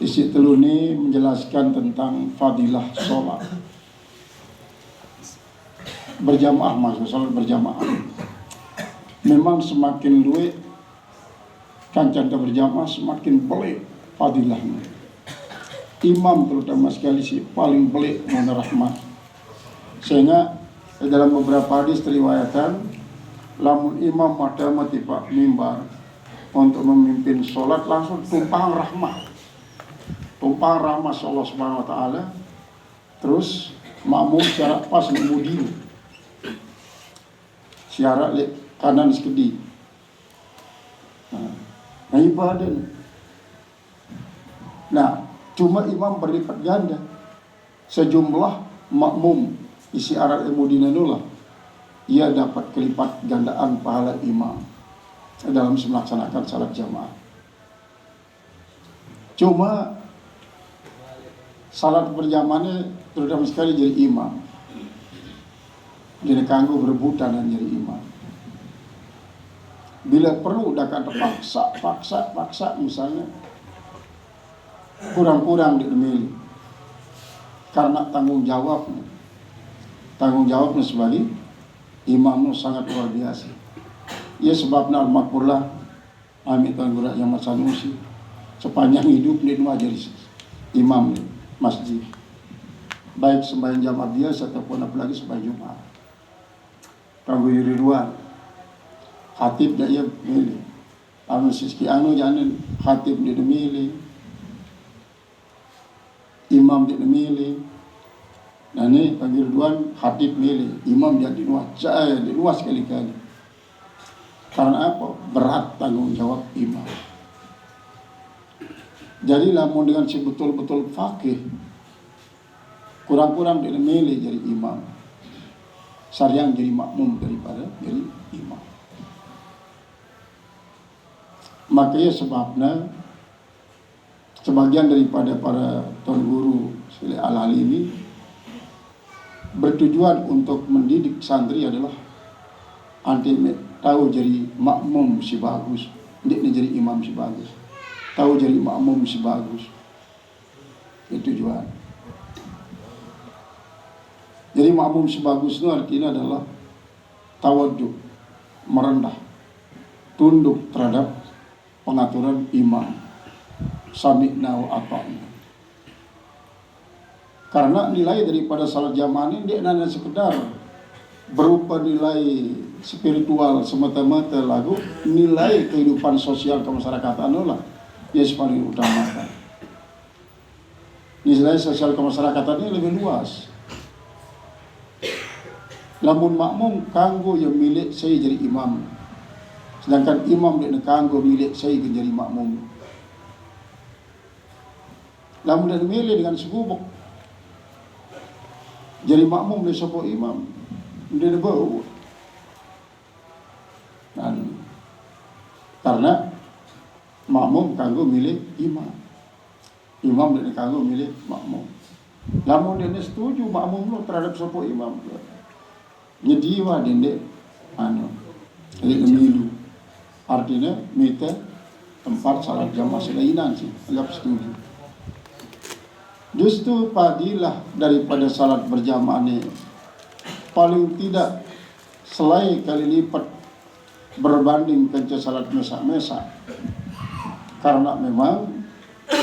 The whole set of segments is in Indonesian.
Isi telu ini menjelaskan tentang fadilah sholat berjamaah, maksud sholat berjamaah. Memang semakin luwih kancanta berjamaah semakin pelik fadilahnya. Imam terutama sekali sih paling pelik mana rahmat. Sehingga dalam beberapa hadis teriwayatkan, lamun imam pada mati pak mimbar untuk memimpin sholat langsung tumpang rahmat Allah Subhanahu Wa Taala. Terus makmum secara pas mengemudi, syarat lek kanan sekedi. Nah ibadah. Nah cuma imam berlipat ganda sejumlah makmum isi arat emudina nulah, ia dapat kelipat gandaan pahala imam dalam melaksanakan salat jamaah. Cuma salat berjamaahnya terutama sekali jadi imam, jadi kanggo berebutan dan jadi imam. Bila perlu dapat paksa misalnya kurang-kurang dimilih karena tanggung jawabnya sebagai imam sangat luar biasa. Ya sebabnya al-makmurlah Amit Tanggura yang Sanusi sepanjang hidup dia jadi imam nih, masjid, baik sembahyang jamaah biasa ataupun apalagi sembahyang Jumat. Kanggo Ridwan khatib dia milih, anu siski anu jangan khatib dia milih, imam dia milih. Nah ini kanggo Ridwan khatib milih, imam jadi luas kali-kali. Karena apa? Berat tanggung jawab imam. Jadi lamun dengan si betul-betul fakih, kurang-kurang dia milih jadi imam, saryang jadi makmum daripada jadi imam. Makanya sebabnya sebagian daripada para tuan guru Syekh Al-Ali ini bertujuan untuk mendidik santri adalah anti tahu jadi makmum si bagus, dia jadi imam si bagus. Tahu jadi makmum si bagus. Itu tujuan. Jadi makmum si bagus itu artinya adalah tawaduk, merendah, tunduk terhadap pengaturan imam. Sami'na wa ata'na. Karena nilai daripada salat jamaah ini dia hanya sekedar berupa nilai spiritual semata-mata, lagu nilai kehidupan sosial kemasyarakatan lah yang paling utama. Nilai sosial kemasyarakatan ini lebih luas. Lamun makmum kanggo yang milik saya jadi imam, sedangkan imam dia kanggo milik saya jadi makmum. Lamun dia milih dengan segubuk jadi makmum dia sopo imam, dia bau. Dan karena makmum kanggo milih imam, imam dia kanggo milih makmum. Lamun dia setuju makmum lo terhadap sopo imam, nyediwa dende jadi pemilu. Artinya minta tempat salat jamaah selainan sih, anggap setuju. Justru fadilah daripada salat berjamaah ini paling tidak selai kali lipat berbanding dengan salat mesa-mesa, karena memang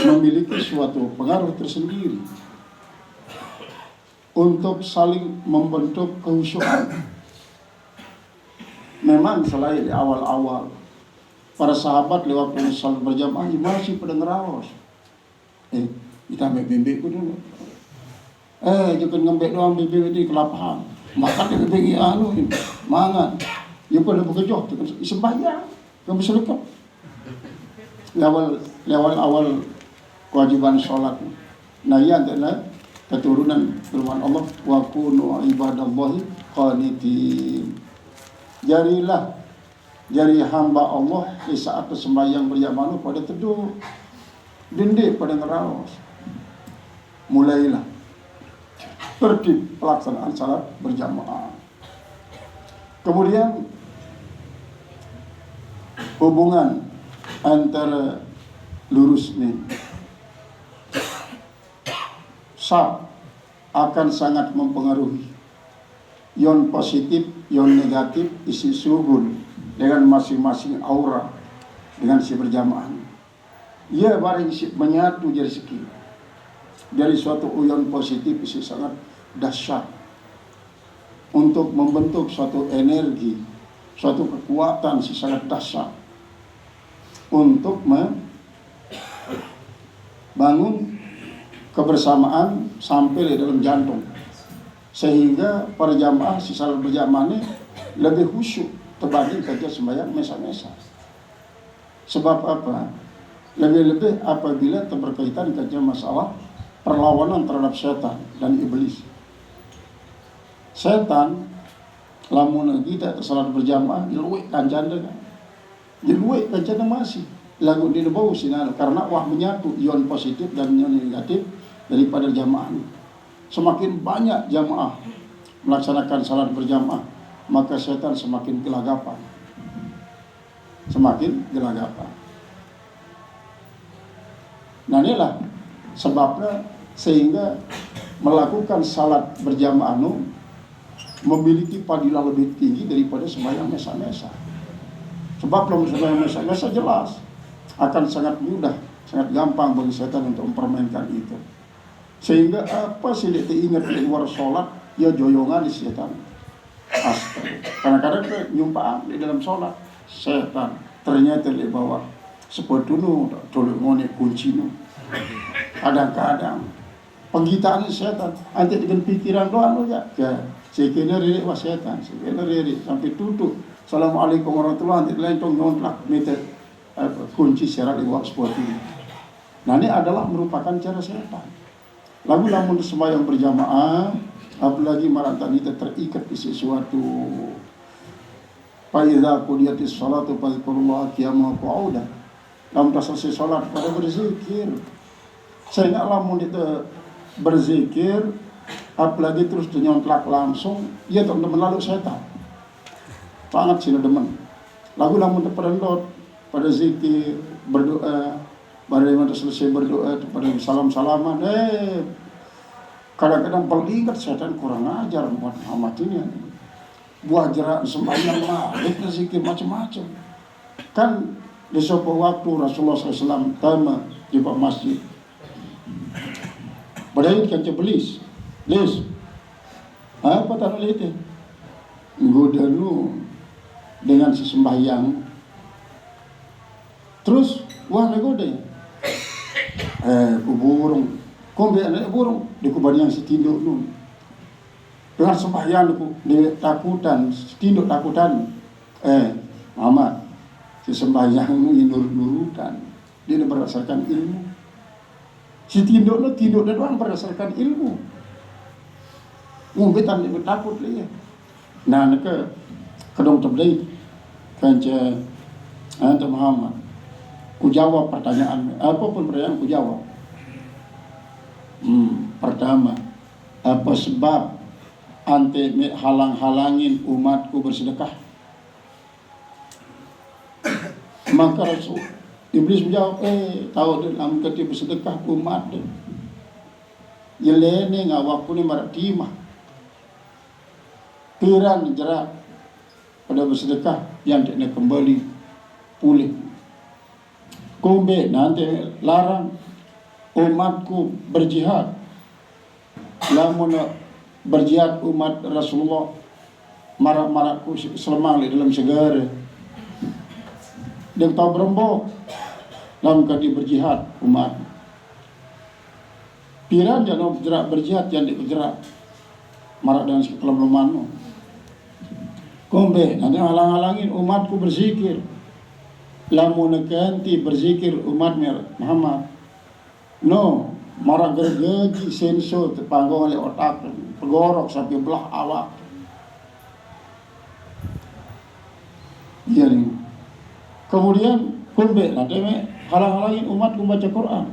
memiliki suatu pengaruh tersendiri untuk saling membentuk kehusyuan. Memang selain di awal-awal para sahabat lewat salat berjamaah masih pada ngeraos, kita ambil bimbing dulu. Jangan ngembek doang bimbing di kelapahan. Makan di bimbing ini, mangan. Ya pada bekerja, sembahyang, kamu bisa lekat. Lewat awal kewajiban sholat. Nah ia adalah keturunan firman Allah, wa kunu ibadallahi qanitin. Jari hamba Allah di saat sembahyang berjamaah pada teduh, dende pada ngeraos. Mulailah tertib pelaksanaan salat berjamaah. Kemudian hubungan antara lurus nih akan sangat mempengaruhi ion positif, ion negatif, isi suhun dengan masing-masing aura dengan si berjamaah. Ia barang isi menyatu jadi seki. Dari suatu ion positif isi sangat dahsyat untuk membentuk suatu energi, suatu kekuatan si sangat dahsyat untuk membangun kebersamaan sampai di dalam jantung, sehingga para jamaah si salat berjamaah ini lebih khusyuk terbanding kerja sembahyang mesa-mesa. Sebab apa? Lebih-lebih apabila berkaitan kerja masalah perlawanan terhadap setan dan iblis. Setan lamun kita salat berjamaah jeluik kancana kan. Jeluik kancana masih lagu di bawah sinar karena wah menyatu ion positif dan ion negatif daripada jamaah. Semakin banyak jamaah melaksanakan salat berjamaah, maka setan semakin gelagapan. Semakin gelagapan. Nah inilah sebabnya sehingga melakukan salat berjamaah memiliki fadilah lebih tinggi daripada sembahyang mesa-mesa. Sebab kalau sembahyang mesa-mesa jelas akan sangat mudah, sangat gampang bagi setan untuk mempermainkan itu. Sehingga apa sih dia ingat di luar sholat, ya joyongan di setan. Kadang-kadang nyumpaan di dalam sholat, setan ternyata di bawah sepetunu, tolong ngonek kunci nu. Kadang-kadang penggitaan setan, nanti dengan pikiran doang ya, sekena riri was setan, sekena riri sampai tutup. Assalamualaikum warahmatullahi wabarakatuh. Lain tong ngontlak meter kunci serat di bawah sepetunu. Nah ini adalah merupakan cara setan. Lagu lamun sembahyang berjamaah, apalagi maratan kita terikat di sesuatu. Fa idza qudiyatis shalatu fadhkurullaha qiyaman wa qu'udan. Lamun selesai salat pada berzikir. Sehingga lamun itu berzikir, apalagi terus nyontlak langsung, ia tak melalui setan. Sangat sila demen. Lagu lamun terperendot pada zikir, berdoa, pada selesai berdoa pada salam-salaman, kadang-kadang berlihat setan kurang ajar buat Muhammad ini. Buah jerak sembahyang lah, zikir macam-macam. Kan di suatu waktu Rasulullah SAW tama di bawah masjid. Padahal kan cebelis, apa tak boleh itu? Goda lu dengan sesembahyang. Terus wah goda. Burung, kombe anak burung di kuban yang setinduk nu. Dengan sembahyang di takutan, setinduk takutan. Muhammad, si sembahyang nu nurut-nurutan, dia berdasarkan ilmu. Si tinduk doang berdasarkan ilmu. Mungkin dia takut dia. Nah, ke kedong tebdai kanca anta Muhammad. Ku jawab pertanyaan, apapun pertanyaan ku jawab. Pertama, apa sebab ante halang-halangin umatku bersedekah? Maka Rasul Iblis menjawab, tahu dia dalam ketika bersedekah umat dia. Yelene ngawakku ni marak timah. Piran jerak pada bersedekah yang dia kembali pulih. Kombe nanti larang umatku berjihad. Lamun berjihad umat Rasulullah marak-marakku selemang di dalam segara. Dan tahu berembok dalam kadi berjihad umat. Piran jangan bergerak berjihad yang bergerak marak dan sekelem-leman. Kombe nanti halang-halangin umatku berzikir. Lamun ganti berzikir umat Muhammad. No, marak gergaji senso terpanggung oleh otak, pegorok sampai belah awak. Iya nih. Kemudian kombe nanti halang-halangin umat membaca Quran.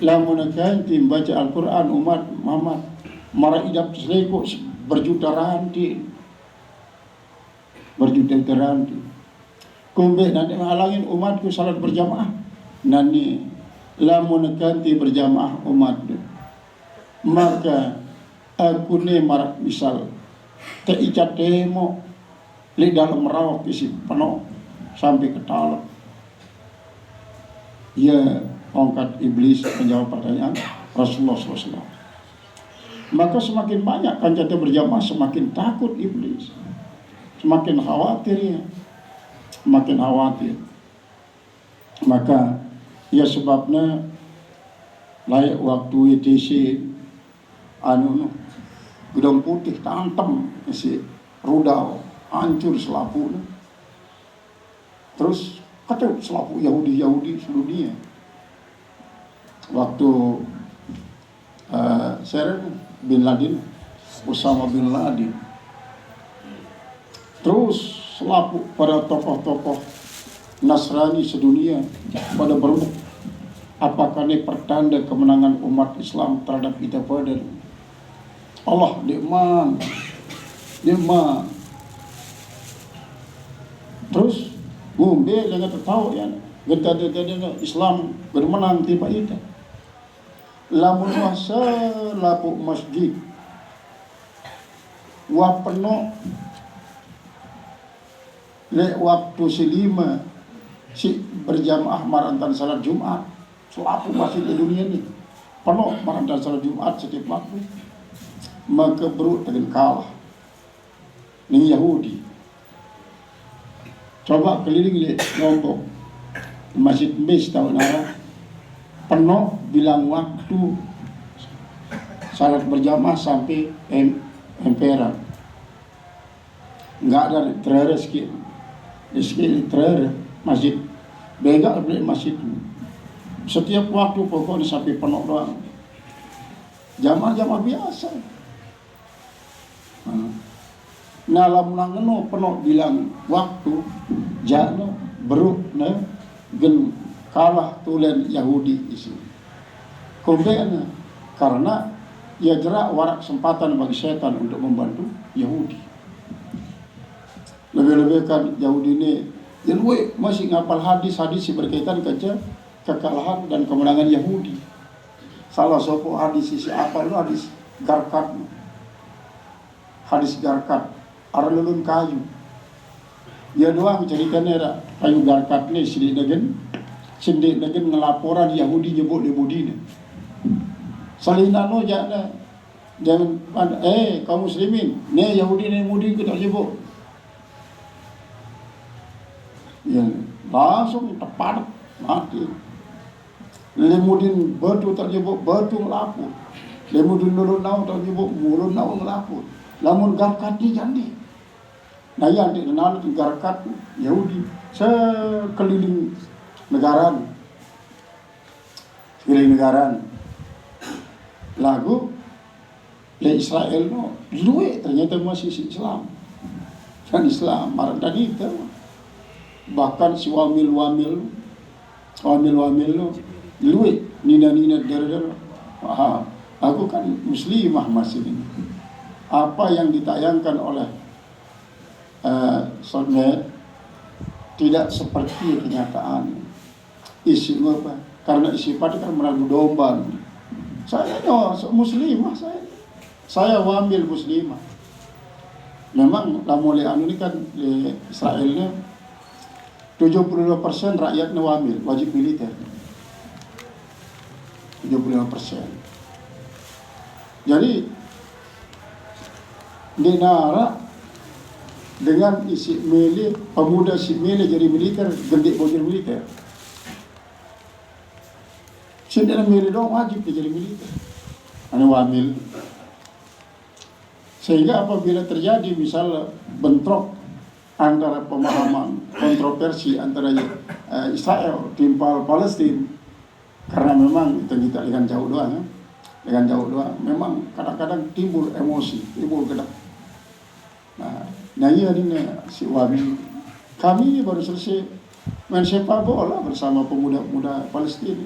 Lamun ganti membaca Al-Quran umat Muhammad marak idap selekuk berjuta ranti. Kumbe nanti menghalangin umatku salat berjamaah. Nani lamun ganti berjamaah umat. Maka aku ne marak misal te icat demo li dalam merawat isi penuh sampai ke talak. Ia angkat iblis menjawab pertanyaan Rasulullah SAW. Maka semakin banyak kanjata berjamaah, semakin takut iblis, semakin khawatir ya, semakin khawatir. Maka ya sebabnya layak waktu ETC gedung putih tantem isi rudal hancur selapunya. Terus kata selapu Yahudi seluruh dunia. Waktu bin Laden, Osama bin Laden. Terus selapu pada tokoh-tokoh Nasrani sedunia pada berebut. Apakah ini pertanda kemenangan umat Islam terhadap kita pada Allah diman. Terus ngombe dengan tahu ya gede Islam bermenang tiba itu. Lamun masa lapu masjid wa penuh le waktu silima si berjamaah marantan salat Jumat selapu masjid di dunia ini penuh marantan salat Jumat setiap waktu. Maka berut dengan kalah ini Yahudi. Coba keliling lihat ngomong Masjid Mes tahun arah penuh bilang waktu salat berjamaah sampai emperan nggak ada tereres ski tereres masjid beda beli masjid setiap waktu pokoknya sampai penuh doang jamaah biasa. Nah lamun penuh bilang waktu jano beruk gen kalah tulen Yahudi isi. Kemudian karena ia jerak warak kesempatan bagi setan untuk membantu Yahudi. Lebih-lebih kan Yahudi ini yang masih ngapal hadis-hadis berkaitan kerja kekalahan dan kemenangan Yahudi. Salah satu hadis isi apa itu hadis Garkat. Hadis Garkat arlulun kayu. Ya doang ceritanya kayu Garkat ni sindik negen ngelaporan Yahudi nyebut Yahudi ni. Salinano jangan kaum muslimin ni Yahudi kita nyebut. Ya langsung tepat mati. Lemudin batu tak nyebut batu ngelapur. Lemudin nulun nau tak nyebut mulun nau ngelapur. Lamun Garkat ni jandi. Nah yang dikenal Garkat Yahudi sekeliling negara. Lagu le Israel no luwe ternyata masih Islam. Kan Islam marah tadi itu. Bahkan si wamil no luwe nina der. Aku kan muslimah masih ini. Apa yang ditayangkan oleh Sonet tidak seperti kenyataan. Isi apa? Karena isi pada kan meragu domba. Saya muslimah saya wamil muslimah. Memang lamole ini kan di Israelnya 72% rakyatnya wamil wajib militer. 75%. Jadi dinara dengan isi milih pemuda si milih jadi militer gendik bojol militer sendiri milih dong wajib jadi militer ane wamil sehingga apabila terjadi misal bentrok antara pemahaman kontroversi antara Israel timpal Palestina karena memang itu kita dengan jauh doang memang kadang-kadang timbul emosi timbul gedak. Nah iya ini si Wabi kami baru selesai main sepak bola bersama pemuda-pemuda Palestina.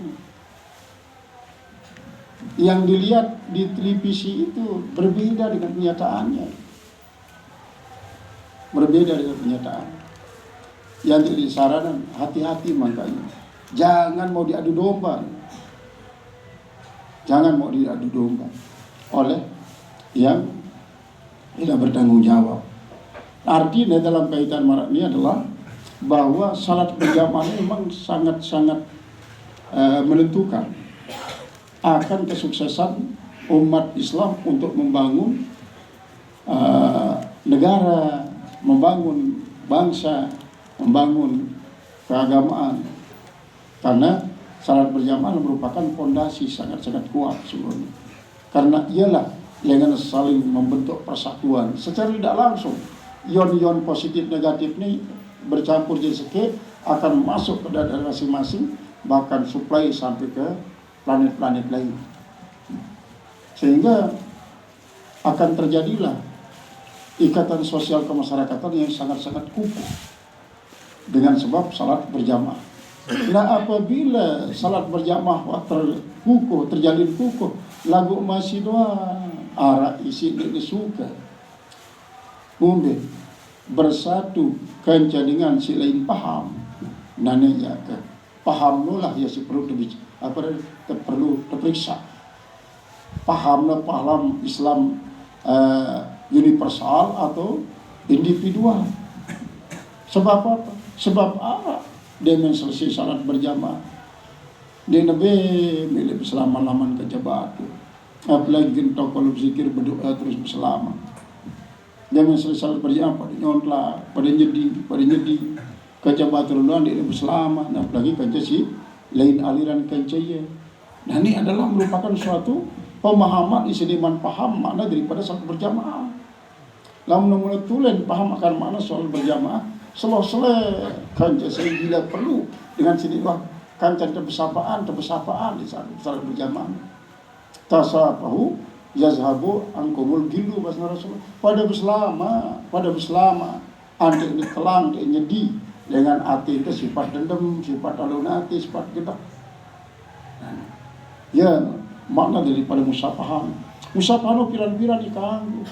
Yang dilihat di televisi itu berbeda dengan kenyataannya. Yang jadi saranan hati-hati makanya. Jangan mau diadu domba. oleh yang tidak bertanggung jawab. Artinya dalam kaitan marak ini adalah bahwa salat berjamaah memang sangat-sangat menentukan akan kesuksesan umat Islam untuk membangun negara, membangun bangsa, membangun keagamaan. Karena salat berjamaah merupakan fondasi sangat-sangat kuat sebelumnya. Karena ialah yang saling membentuk persatuan secara tidak langsung. Ion-ion positif negatif ini bercampur jadi sekit akan masuk ke daerah masing-masing, bahkan suplai sampai ke planet-planet lain. Sehingga akan terjadilah ikatan sosial kemasyarakatan yang sangat-sangat kukuh dengan sebab salat berjamaah. Nah, apabila salat berjamaah terjalin kukuh, lagu masih doa arak isi ini suka umbe bersatu kenca dengan si lain paham nanenya ke paham nulah ya si perlu perlu terperiksa paham Islam universal atau individual. Sebab apa? Sebab arak dia selesai salat berjamaah dia nabi milik selama-laman kejabat. Apalagi kita kalau berzikir berdoa terus berselama. Jangan selesai berjamaah pada nyontlah, pada nyedi, kejabat terlaluan dia berselama. Nah, apalagi kanca si lain aliran kanca ya. Nah, ini adalah merupakan suatu pemahaman isediman paham makna daripada salat berjamaah. Lamun mulai tulen paham akan makna soal berjamaah, selo-sele kanca saya bila perlu dengan sini wah kanca terbesapaan di salat berjamaah. Tasafahu yazhabu angkumul gilu bahasa Rasulullah. Pada berselama anda ini telang dia nyedi dengan hati itu sifat dendam, sifat alun hati, sifat gedak. Ya makna daripada musafahan. Musafahan piran-piran dikanggu.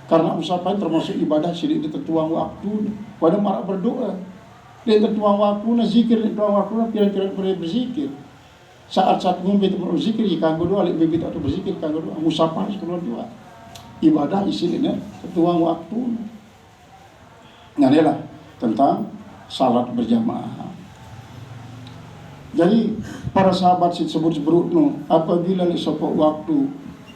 Karena musafahan termasuk ibadah sidik di tertuang waktu pada marak berdoa. Di tertuang waktu zikir, di tertuang waktu piran-piran berzikir. Saat-saat ngombe itu berzikir kanggo doa, lek bibit atau berzikir kanggo doa, musafahan sekeluar doa. Ibadah isinya tertuang waktu. Nah, inilah tentang salat berjamaah. Jadi para sahabat sebut berukno apabila li sopok waktu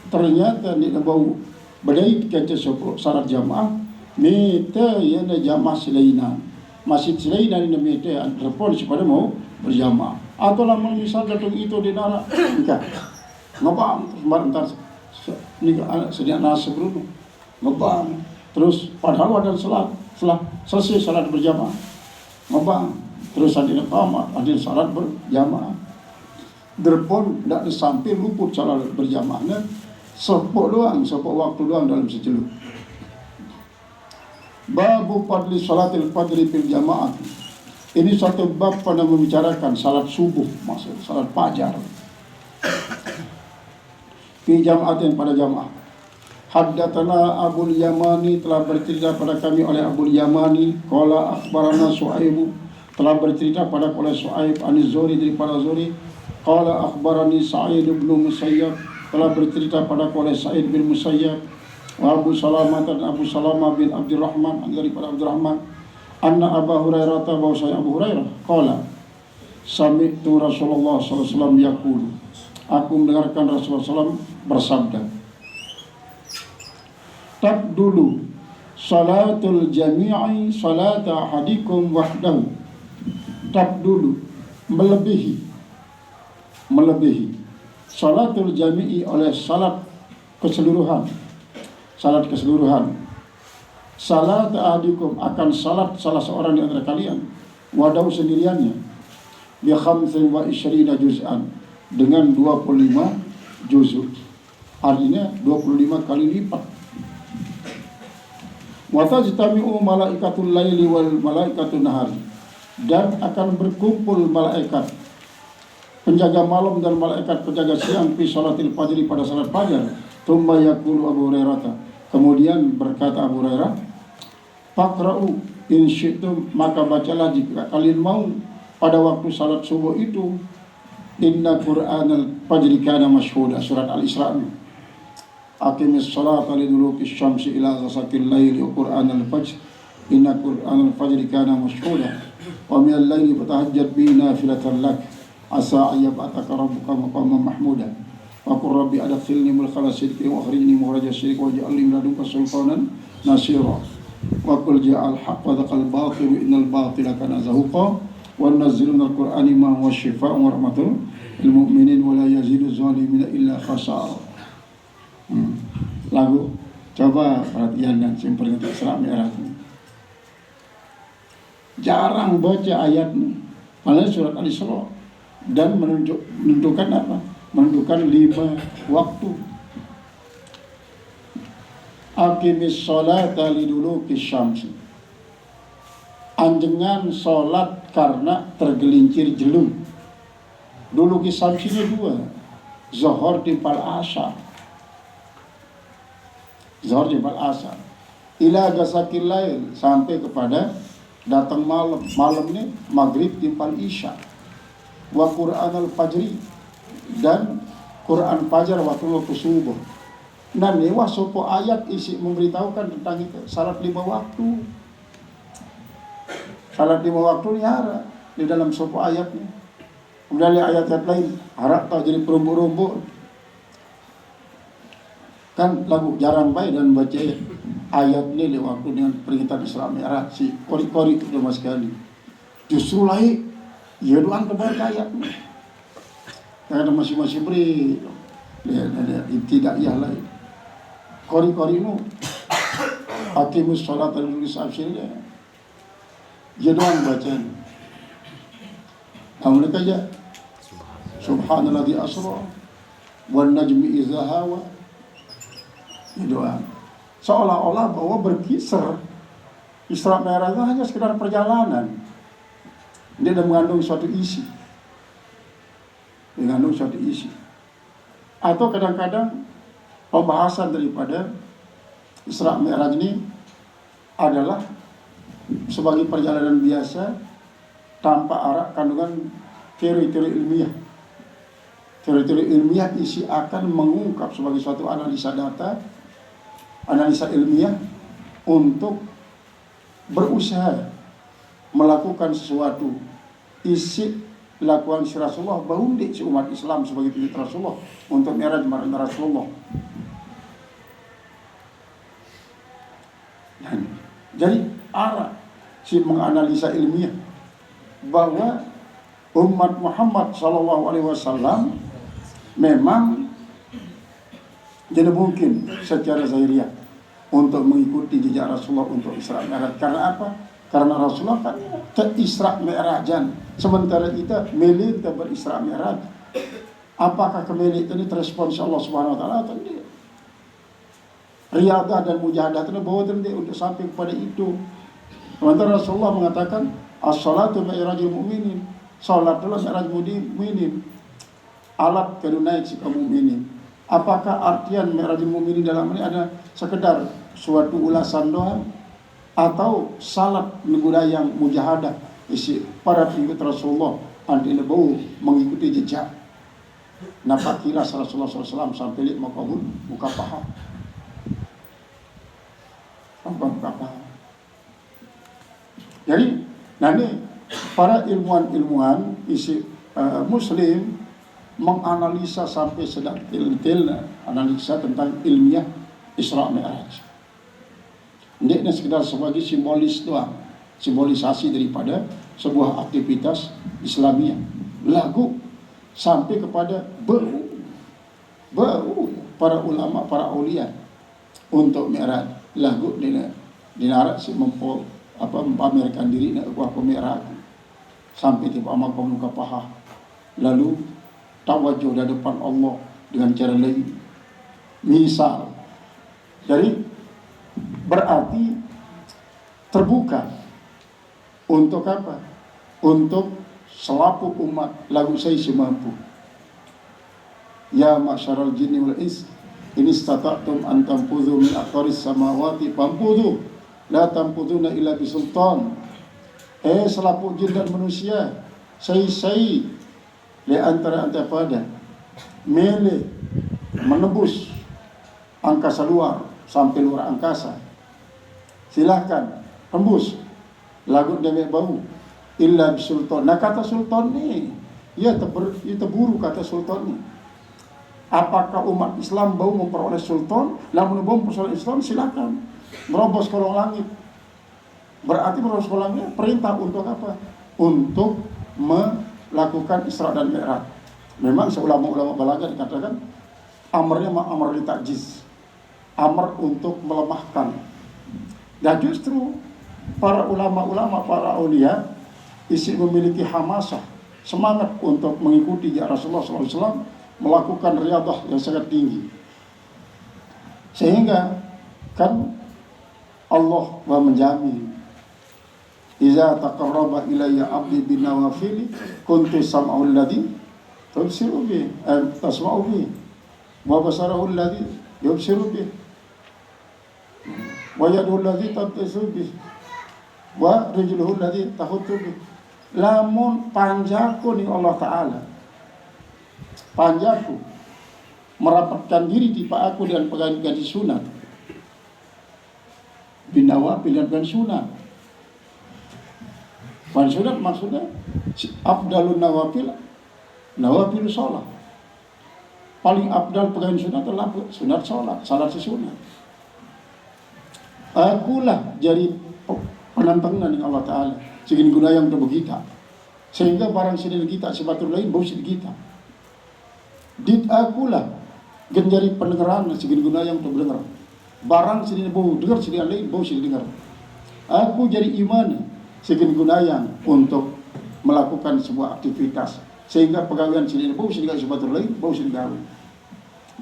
ternyata ni bau badai kanca sopok salat jamaah mete yana jamaah silainan. Masjid silainan ini mete repon pada mau berjamaah. Atau lah misal datang itu di darat nikah ngabang sebentar nikah sediak nasi sebelum ngabang terus padahal ada setelah selesai salat berjamaah ngabang terus ada qamat ada salat berjamaah derpon tidak sampai luput salat berjamaahnya sopok waktu doang dalam sejelup. Babu fadli salatil fajri fil jamaah. Ini satu bab pada membicarakan salat subuh, maksud salat fajar. Fi jam'atin pada jamaah. Haddatsana Abul Yamani telah bercerita pada kami oleh Abul Yamani, qala akhbarana Su'aib telah bercerita pada oleh Su'aib an-Zuhri daripada Zuhri, qala akhbarani Sa'id bin Musayyab telah bercerita pada oleh Sa'id bin Musayyab, wa Abu Salamah dan Abu Salamah bin Abdurrahman daripada Abdurrahman. Anna Abu Hurairah bahwasanya Abu Hurairah qala sami'tu Rasulullah sallallahu alaihi wasallam yaqul aku mendengarkan Rasulullah SAW bersabda tabdulu salatul jami'i salata ahadikum wahdahu. Tabdulu melebihi salatul jami'i oleh salat keseluruhan salat ahadikum akan salat salah seorang di antara kalian wadau sendiriannya bi 25 juz'an dengan 25 juzuk, artinya 25 kali lipat. Wa tajtami'u malaikatul laili wal malaikatun nahari, dan akan berkumpul malaikat penjaga malam dan malaikat penjaga siang fi salatil fajri pada salat fajar. Tsumma yaqulu Abu Hurairah, kemudian berkata Abu Hurairah, faqra'u in syi'tum, maka bacalah jika kalian mau pada waktu salat subuh itu, inna Qur'anal fajri kana masyhuda, surat Al-Isra. aqimis sholata liduluki syamsi ila ghasaqil laili wa qur'anal fajr inna qur'anal fajri kana mashhuda wa minal laili fatahajjad bihi nafilatan lak asa ayyab'ataka rabbuka maqaman mahmuda wa qur rabbi adkhilni mudkhala sidqin wa akhrijni mukhraja sidqin waj'al li min ladunka sultanan nasira wa qul ja'al haqq wa dhaqal batil innal batila kana zahuqa wa nazzilna minal qur'ani ma huwa shifaa'un wa rahmatun lil mu'minin wa la yazidu zalimina illa khasara. Lagu coba perhatian dan simpel untuk Isra Mi'raj ini. Jarang baca ayat ini, malah surat Al-Isra, dan menunjukkan apa? Menunjukkan 5 waktu. Aqimis sholata liduluki syamsi. Anjengan sholat karena tergelincir jelum. Duluki syamsinya 2, zuhur timpal asar. Zuhur timpal asar. Ila ghasaqil lail, sampai kepada datang malam. Malam ini maghrib timpal isya. Wa qur'anal fajri, dan Quran fajar waktu subuh. Nah ini sopo ayat isi memberitahukan tentang itu. Salat 5 waktu. Salat 5 waktu ini ada di dalam sopo ayatnya. Kemudian ayat-ayat lain harap tak jadi perumbu-rumbu. Kan lagu jarang baik dan baca ayat ini di waktu dengan peringatan Isra Mi'raj si kori-kori itu sama sekali. Justru lain ya doang kebar ayat ini. Karena masih beri tidak ya lain. Kori-kori itu aqimus sholata liduluki syamsi ya doang bacaan. Namun mereka aja subhanalladzi asra wan najmi idza hawa. Doa seolah-olah bahwa berkisar Isra Mi'raj itu hanya sekedar perjalanan. Dia mengandung suatu isi. Mengandung suatu isi. Atau kadang-kadang pembahasan daripada Isra Mi'raj ini adalah sebagai perjalanan biasa tanpa arah kandungan teori-teori ilmiah. Teori-teori ilmiah isi akan mengungkap sebagai suatu analisa data, analisa ilmiah untuk berusaha melakukan sesuatu isi lakukan si Rasulullah baundik si umat Islam sebagai pengikut Rasulullah untuk Mi'raj bareng Rasulullah. Jadi arah si menganalisa ilmiah bahwa umat Muhammad SAW memang tidak mungkin secara zahiriah untuk mengikuti jejak Rasulullah untuk Isra Mi'raj. Karena apa? Karena Rasulullah kan Isra Mi'rajan, sementara kita milik kita berisra Mi'raj. Apakah kemilikan ini terespons Allah Subhanahu Wa Taala atau tidak? Riyadah dan mujahadah itu bawa dia untuk sampai kepada itu. Sementara Rasulullah mengatakan as-salatu mi'rajul mu'minin, salat adalah mi'raj mu'minin, alat kedua si kaum mukminin. Apakah artian mi'rajul mu'minin dalam ini ada sekedar suatu ulasan doang atau salat negara yang mujahadah isi para pengikut Rasulullah anti bau mengikuti jejak nafakilah Rasulullah SAW sampai lihat makabul muka paham muka paham. Jadi nanti para ilmuwan isi muslim menganalisa sampai sedetil analisa tentang ilmiah Isra Mi'raj. Ini sekedar sebagai simbolis doang, simbolisasi daripada sebuah aktivitas Islamiah. Lagu sampai kepada baru para ulama, para aulia untuk Mi'raj. Lagu dinarak si mempamerkan diri nak buat Mi'raj sampai tiba amal pemuka paha. Lalu tawajuh di depan Allah dengan cara lain. Misal, jadi berarti terbuka untuk apa? Untuk selapu umat lagu saya semampu. Ya ma'syaral jinni wal ins, in istata'tum an tanfudhu min aqtaris samawati fanfudhu la tanfudhuna illa bisultan. Selapu jin dan manusia, saya di antara pada milih menebus angkasa luar sampai luar angkasa. Silahkan tembus, lagut demek bau illa bisultan. Nah kata sultan nih, ya terburu kata sultan nih. Apakah umat Islam bau memperoleh sultan? Lamun bau memperoleh Islam silakan merobos kolong langit. Berarti merobos kolong langit perintah untuk apa? Untuk melakukan Isra dan Mi'raj. Memang seulama-ulama balaghah dikatakan amarnya amar li ta'jiz, amar untuk melemahkan. Dan justru para ulama-ulama, para aulia isi memiliki hamasah, semangat untuk mengikuti Rasulullah SAW, melakukan riadah yang sangat tinggi. Sehingga kan Allah menjamin, iza taqarraba ilayya abdi bin nawafili kuntu sam'ahu alladhi tubsiru bih, tasma'u bih, wa basarahu alladhi yubsiru bih, wa yaduhu alladhi tabtisu bih, wa rijluhu alladhi tahutu bih. Lamun panjaku ni Allah Ta'ala, panjaku merapatkan diri di aku dengan pengganti sunat binawa pilihan dan sunat. Wan sunat maksudnya afdalun nawafil sholat. Paling afdal pegawai sunat adalah sunat sholat, salat sesunat. Akulah jadi penantangan dengan Allah Ta'ala segini guna yang tubuh kita, sehingga barang sidin kita sebatul lain bau sidin kita. Dit akulah genjari pendengaran segini guna yang tubuh dengar, barang sidin bau dengar sidin lain bau sidin dengar. Aku jadi iman segini guna yang untuk melakukan sebuah aktivitas, sehingga pegawaian sidin bau sidin sebatul lain bau sidin gawe.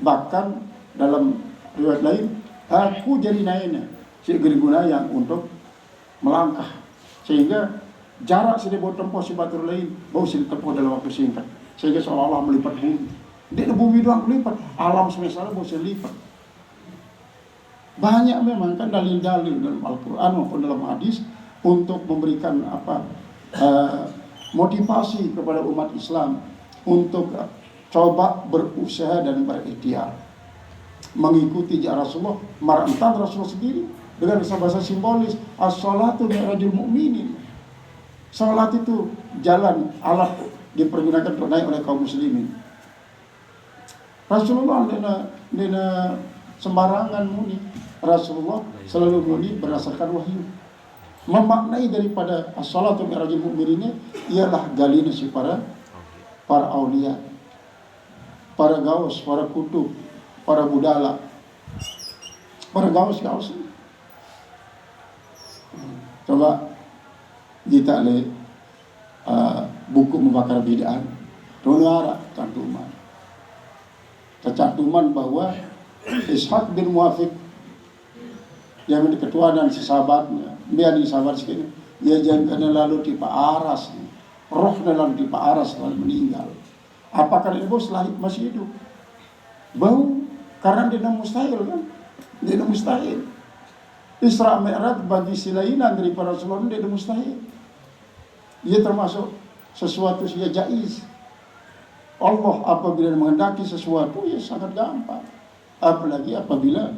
Bahkan dalam riwayat lain, aku jadi naiknya segini guna yang untuk melangkah, sehingga jarak sini bawa tempoh si batur lain bau sini tempoh dalam waktu singkat, sehingga seolah-olah melipat bumi. Dia bumi doang melipat, alam semesta bau sini lipat. Banyak memang kan dalil-dalil dalam Al-Quran maupun dalam hadis untuk memberikan motivasi kepada umat Islam untuk coba berusaha dan berikhtiar mengikuti jalan Rasulullah, merantar Rasulullah sendiri dengan bahasa simbolis, as-salatu mi'rajul mu'minin. Salat itu jalan, alat dipergunakan untuk naik oleh kaum muslimin. Rasulullah dina sembarangan muni. Rasulullah selalu muni berdasarkan wahyu. Memaknai daripada as-salatu mi'rajul mu'minin ini ialah galina si para aulia, para gaus, para kutub, para budala, para gaus. Coba kita lihat buku membakar bid'ah, donara cantuman bahwa Ishaq bin Muwafiq yang menjadi ketua dan si sahabatnya, biar di sahabat sekali, dia jangan lalu di Pak Aras, roh dalam di Pak Aras lalu meninggal. Apakah dia masih hidup? Bau, karena dia mustahil kan? Dia mustahil. Isra Mi'raj bagi silainan daripada Rasulullah dia mustahil. Ia termasuk sesuatu yang jaiz. Allah apabila menghendaki sesuatu ya sangat gampang. Apalagi apabila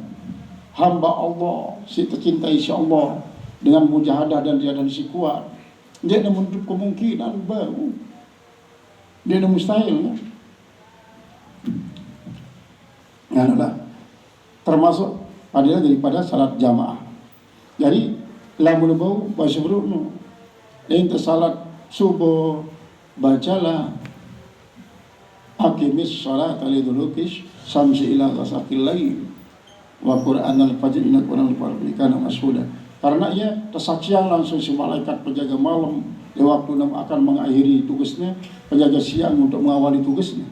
hamba Allah si tercintai si Allah dengan mujahadah dan dia dan si kuat, dia ada menutup kemungkinan baru. Dia ada mustahil. Adalah termasuk adalah daripada salat jamaah. Jadi lamun bau bahasa berunu ente salat subuh bacalah aqimis salat liduluki samsi ila ghasaqil lail wa qur'anal fajr inna qur'anal fajr kana mashhuda. Karena ia tersaksian langsung si malaikat penjaga malam di waktu akan mengakhiri tugasnya, penjaga siang untuk mengawali tugasnya.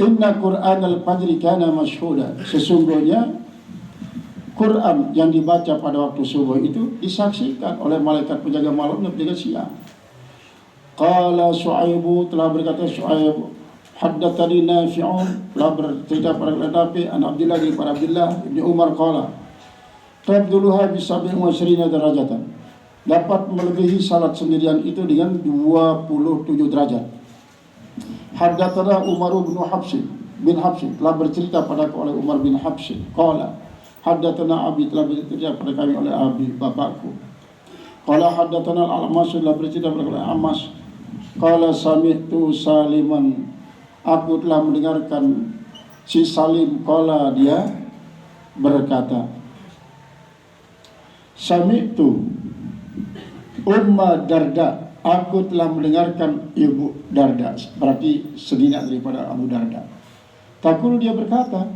Inna qur'anal fajr kana mashhuda. Sesungguhnya Quran yang dibaca pada waktu subuh itu disaksikan oleh malaikat penjaga malam dan penjaga siang. Qala Syu'aibu, telah berkata Syu'aib, haddatsani Nafi'un, telah bercerita pada Nafi' an Abdillah bin Abdillah bin Umar qala tabduluha bi 27 derajatan. Dapat melebihi salat sendirian itu dengan 27 derajat. Haddatsana Umar bin Hafs, bin Habs telah bercerita padaku oleh Umar bin Habs. Qala haddatsana Abi, telah bercerita pada kami oleh Abi, bapakku. Qala haddatsana Al-Amash, telah bercerita pada kami oleh Amash. Qala sami'tu Saliman, aku telah mendengarkan si Salim. Qala, dia berkata, sami'tu Umma Darda, aku telah mendengarkan Ibu Darda, berarti sejenak daripada Abu Darda. Takul, dia berkata,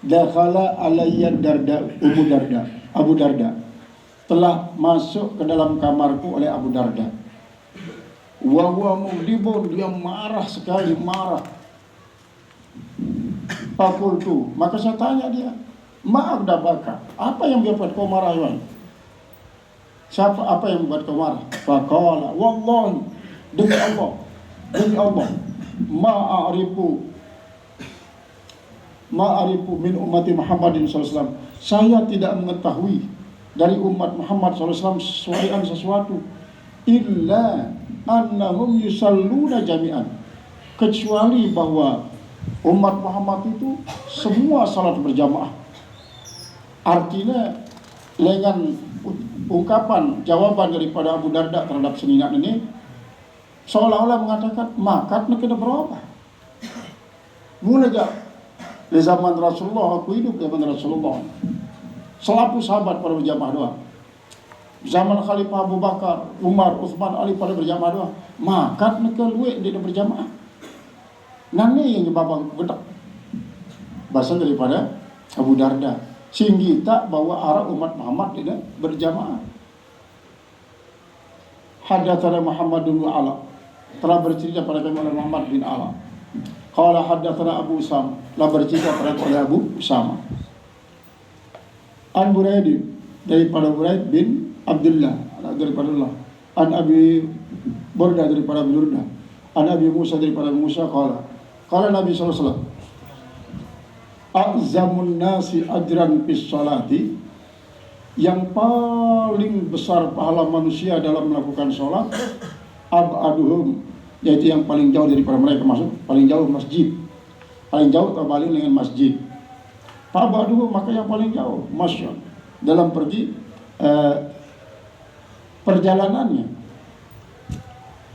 dakhala alayya Darda, Ummu Darda, Abu Darda telah masuk ke dalam kamarku oleh Abu Darda. Wa huwa mughdibun, dia marah sekali, marah. Fakultu, maka saya tanya dia, maaf dabaka, apa yang membuat kau marah, Iwan? Siapa, apa yang membuat kau marah? Faqala, wallahi, demi Allah, ma'arifu min ummati Muhammadin SAW, saya tidak mengetahui dari umat Muhammad SAW sesuatu illa annahum yusalluna jami'an, kecuali bahwa umat Muhammad itu semua salat berjamaah. Artinya dengan ungkapan jawaban daripada Abu Darda terhadap seningat ini seolah-olah mengatakan makat nak kena berubah. Mulai di zaman Rasulullah, aku hidup di zaman Rasulullah, selaku sahabat pada berjamaah doa. Zaman Khalifah Abu Bakar, Umar, Uthman, Ali pada berjamaah doa, makat nak luwe di berjamaah. Nani yang babang gedak bahasa daripada Abu Darda, sehingga tak bawa arah umat Muhammad tidak berjamaah. Haddatsana Muhammad bin Ala, telah bercerita pada kami oleh Muhammad bin Ala. Qala haddatsana Abu Usama, telah bercerita pada kami oleh Abu Usama. An Buraid, daripada Buraid bin Abdullah, daripada Allah. An Abi Burda, daripada Abi Burda. An Abi Musa, daripada Musa. Qala Nabi sallallahu alaihi wasallam, a'zamun nasi ajran fis salati, yang paling besar pahala manusia dalam melakukan sholat, ab'aduhum, yaitu yang paling jauh daripada mereka, masuk paling jauh masjid, paling jauh terbalik dengan masjid. Ab'aduhum, maka yang paling jauh masjid dalam pergi perjalanannya.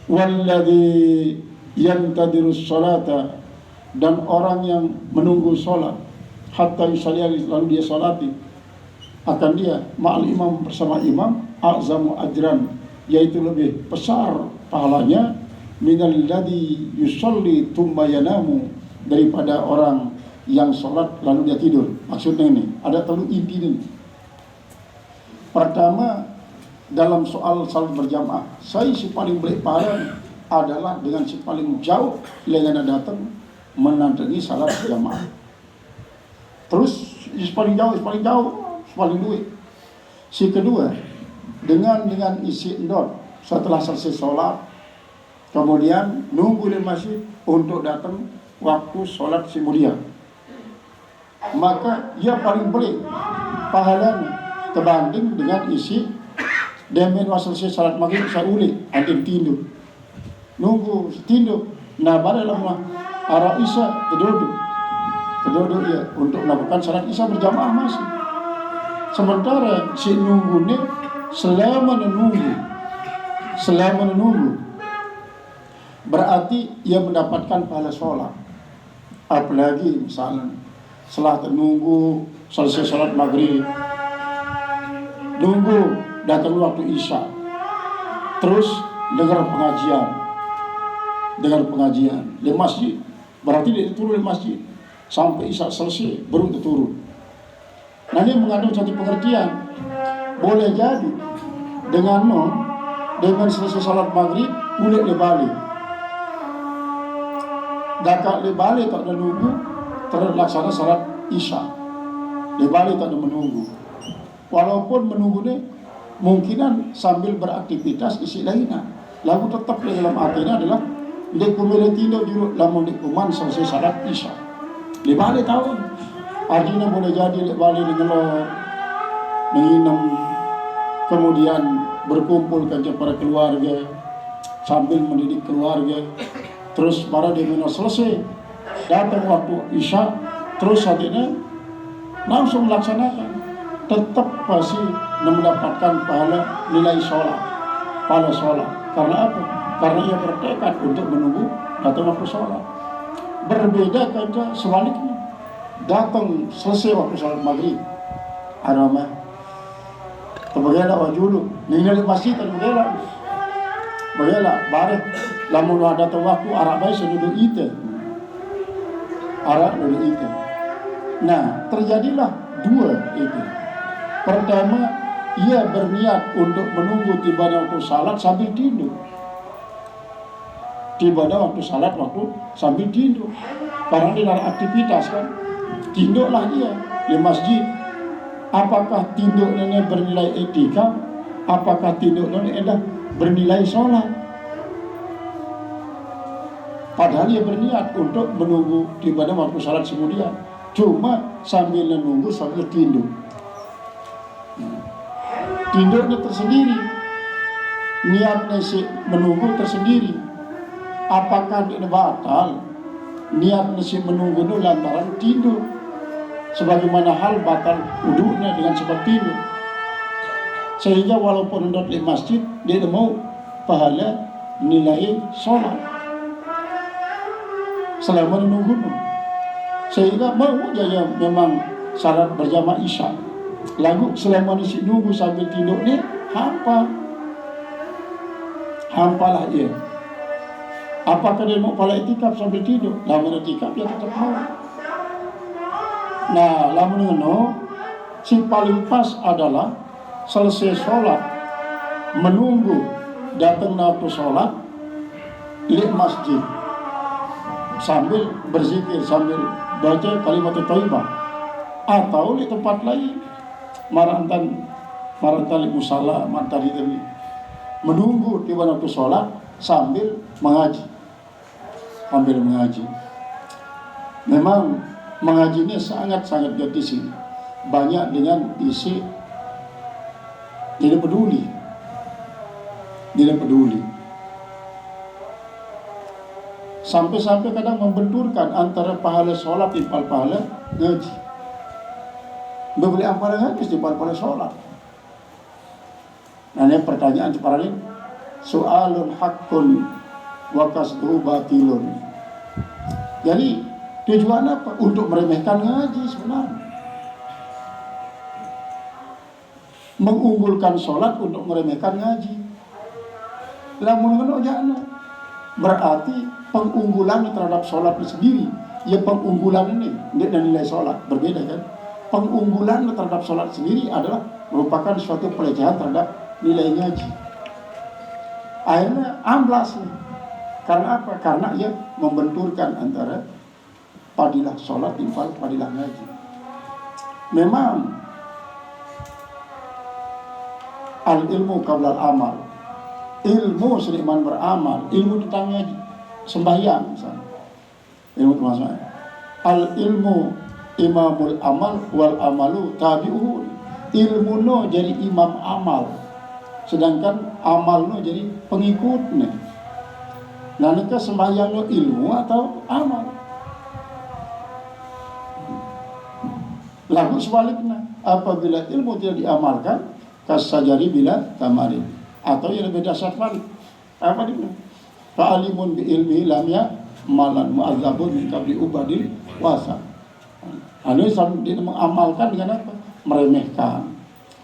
Walladzi yantadirus sholata, dan orang yang menunggu sholat hatta yusalli, lalu dia sholati akan dia ma'al imam, bersama imam, a'zamu ajran, yaitu lebih besar pahalanya, minal ladzi yusalli thumma yanamu, daripada orang yang sholat lalu dia tidur. Maksudnya ini ada terlalu inti ini. Pertama, dalam soal salat berjamaah, saya si paling berpahala adalah dengan si paling jauh lengan datang menandangi salat berjamaah. Terus si paling jauh, paling duit. Si kedua, dengan isi endot setelah selesai sholat, kemudian nunggu di masjid untuk datang waktu sholat si mulia, maka ia paling boleh pahalanya terbanding dengan isi demen selesai sholat maghrib saya uli antin tindu nunggu tindu, nah baru lama arah isya terduduk ya untuk melakukan sholat isya berjamaah masih. Sementara si nunggu ini selama menunggu berarti ia mendapatkan pahala sholat. Apalagi misalnya setelah menunggu selesai sholat maghrib, nunggu datang waktu isya, terus dengar pengajian di masjid, berarti dia turun di masjid sampai isya selesai baru turun. Nah, ini mengandung satu pengertian, boleh jadi dengan selesai salat maghrib boleh lebalik, dakak lebalik tak ada nunggu terlaksana salat isya, lebalik tak ada menunggu. Walaupun menunggu ini mungkinan sambil beraktivitas isi lainnya, lalu tetap di dalam artinya adalah dekumele tindak juruk lamun dekuman selesai salat isya. Lebalik tahu artinya boleh jadi lebalik dengan menginap, kemudian berkumpul dengan para keluarga sambil mendidik keluarga, terus para dimana selesai datang waktu Isya, terus hatinya langsung melaksanakan, tetap pasti mendapatkan pahala nilai sholat, pahala sholat. Karena apa? Karena ia bertekad untuk menunggu datang waktu sholat. Berbeda kan sebaliknya, datang selesai waktu sholat maghrib, arama terbagailah wajulu ninggal di masjid dan bagailah bareng lamun datang waktu arah baik seduduk itu arah duduk itu. Nah, terjadilah dua itu. Pertama, ia berniat untuk menunggu tibanya waktu salat sambil tidur. Tibanya waktu salat waktu sambil tidur. Karena dia ada aktivitas kan. Tinduklah dia di masjid. Apakah tinduknya bernilai etika? Apakah tinduknya bernilai sholat? Padahal dia berniat untuk menunggu tibanya waktu salat kemudian. Cuma sambil menunggu sambil tinduk. Tinduknya tersendiri, niatnya si menunggu tersendiri. Apakah dia batal? Niatnya si menunggu itu lantaran tinduk. Sebagaimana hal batal wudhunya dengan sebab tinduk. Sehingga walaupun hendak di masjid, dia mau pahala nilai sholat selama menunggu. Sehingga mau aja memang syarat berjamaah Isya. Lagu selama nisi nunggu sambil tidur ni hampalah ia. Apakah dia mau pala itikaf sambil tidur? Lama itikaf dia tetap mau. Nah, lama ngono si paling pas adalah selesai sholat menunggu datang waktu sholat di masjid sambil berzikir sambil baca kalimat thayyibah, atau di tempat lain marantan musala mantari demi menunggu di waktu sholat sambil mengaji. Memang mengajinya sangat-sangat gratis ini, banyak dengan isi tidak peduli. Sampai-sampai kadang membenturkan antara pahala sholat di pahala ngaji. Bebeli ampara ngaji di pahala sholat. Nah, ini pertanyaan seperti ini. Soalun hakun wa kasduhu batilun. Jadi tujuan apa? Untuk meremehkan ngaji sebenarnya. Mengunggulkan sholat untuk meremehkan ngaji. Lamun ngono jangan. Berarti pengunggulan terhadap sholat itu sendiri, ya pengunggulan ini dan nilai sholat berbeda kan. Pengunggulan terhadap sholat sendiri adalah merupakan suatu pelecehan terhadap nilai ngaji. Akhirnya amblas nih. Karena apa? Karena ia membenturkan antara fadilah sholat dan fadilah ngaji. Memang al ilmu qabla al amal. Ilmu seniman beramal, ilmu tentang ngaji, sembahyang misalnya. Ilmu termasuk al ilmu imamul amal wal amalu tabi'uhu. Ilmu no jadi imam amal, sedangkan amal no jadi pengikutnya. Nah, nikah sembahyang no ilmu atau amal? Lalu sebaliknya, apabila ilmu tidak diamalkan, kasajari bila tamarin. Atau yang lebih dasar balik apa dia? Fa'alimun bi ilmi lam ya malan mu'adzabun min qabli ubadil wasa. Anu dia mengamalkan dengan apa? Meremehkan.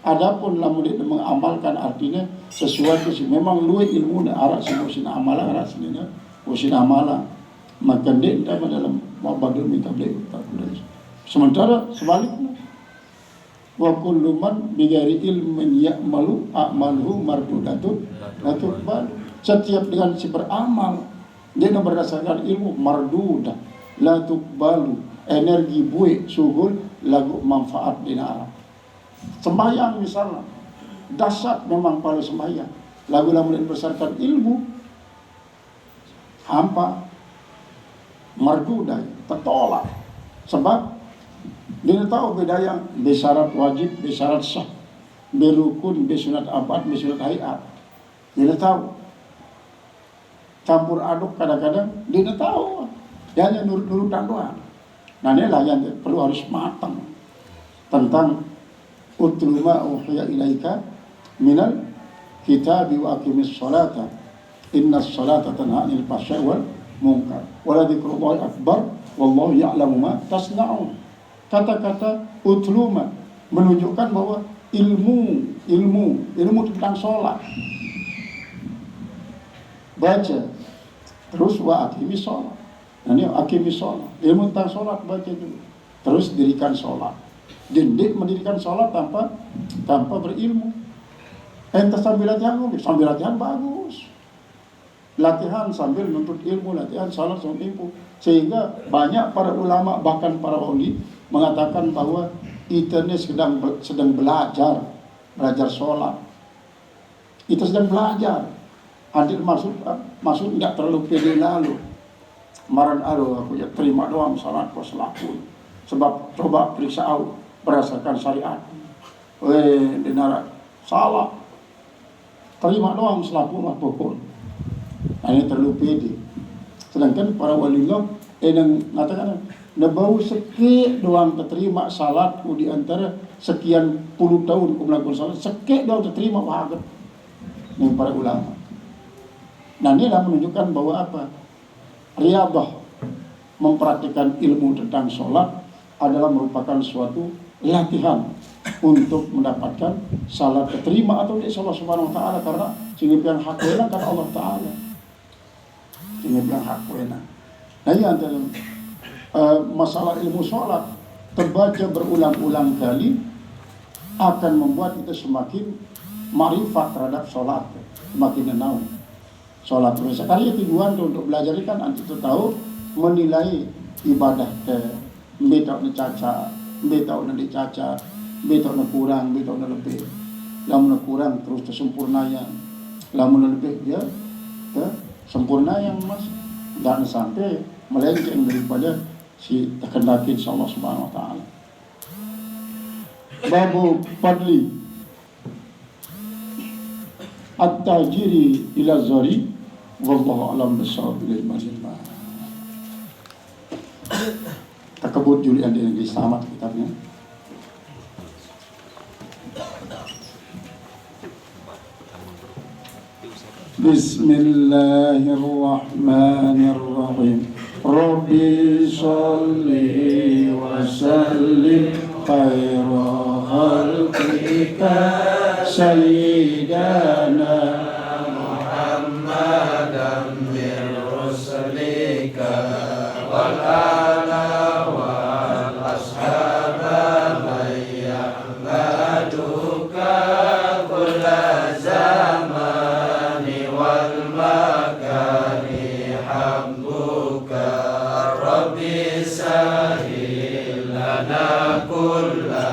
Adapun lamun dia mengamalkan artinya sesuatu sih memang luwe ilmu na arah sin amala arah sinnya usin amala. Maka dia dalam mabadul min qabli. Sementara sebaliknya wa kullu man bighairi ilmin ya'malu a'maluhu mardudatun la tuqbal. Setiap dengan si beramal dia berdasarkan ilmu mardudah la tuqbalu, energi buih sugul lagu manfaat dina arah. Sembahyang misalnya dasar memang pada sembahyang lagu lamun berdasarkan ilmu hampa mardudah tertolak sebab dia tahu beda yang besyarat wajib, besyarat sah, berukun, besunat abad, besunat hayat. Dia tahu campur aduk kadang-kadang dia tahu Dia hanya nurut-nurutan doang. Nah inilah yang perlu harus matang tentang utlu ma uhiya ilaika minal kitabi wa aqimis sholata innas sholata tanha 'anil fahsya'i wal munkar wa la dzikrullahi akbar wallahu ya'lamu ma tasna'un. Kata-kata utlu ma menunjukkan bahwa ilmu tentang sholat, baca terus wa aqimis sholat. Nah ini aqimis sholat, ilmu tentang sholat baca dulu, terus dirikan sholat. Jendik mendirikan sholat tanpa berilmu. Ente sambil latihan bagus. Latihan sambil menuntut ilmu, latihan sholat sambil ilmu. Sehingga banyak para ulama bahkan para wali mengatakan bahwa kita ini sedang belajar sholat. Itu sedang belajar. Adil maksud tidak terlalu pede lalu. Kemarin aku ya terima doang sholat kau selaku. Sebab coba periksa aku berdasarkan syariat. Dinara salah. Terima doang selaku apapun. Nah, ini terlalu pede. Sedangkan para waliullah yang mengatakan bau sekek doang terima salatku di antara sekian puluh tahun aku melakukan salat, sekek doang terima wahabat. Ini para ulama. Nah ini menunjukkan bahwa apa? Riyadhah, mempraktikkan ilmu tentang sholat adalah merupakan suatu latihan untuk mendapatkan salat diterima atau tidak Allah Subhanahu wa taala, karena sehingga yang hak wena kan Allah taala. Sehingga yang hak wena. Nah ini antara masalah ilmu sholat terbaca berulang-ulang kali akan membuat kita semakin marifat terhadap sholat, semakin menahu sholat terus. Sekali tujuan untuk belajar ini kan nanti itu tahu menilai ibadah betau na caca, betau na dicaca, betau na kurang, betau na lebih. Lamun na kurang terus kesempurnaan, lamun na lebih dia sempurna yang mas, dan sampai melenceng daripada si kehendak Allah Subhanahu wa taala. Babu fadli at-tajiri ila zari wallahu alam bisawab ilal majma. Takabut Julian di negeri Selamat kitabnya. Bismillahirrahmanirrahim. Rabbi sholli wa sallim khaira khalqika sayyidana Muhammadan min rusulika wal ala wal ashaba man yahmaduka kulla zamani wal makani hamduka Rabbi sahil lana kulla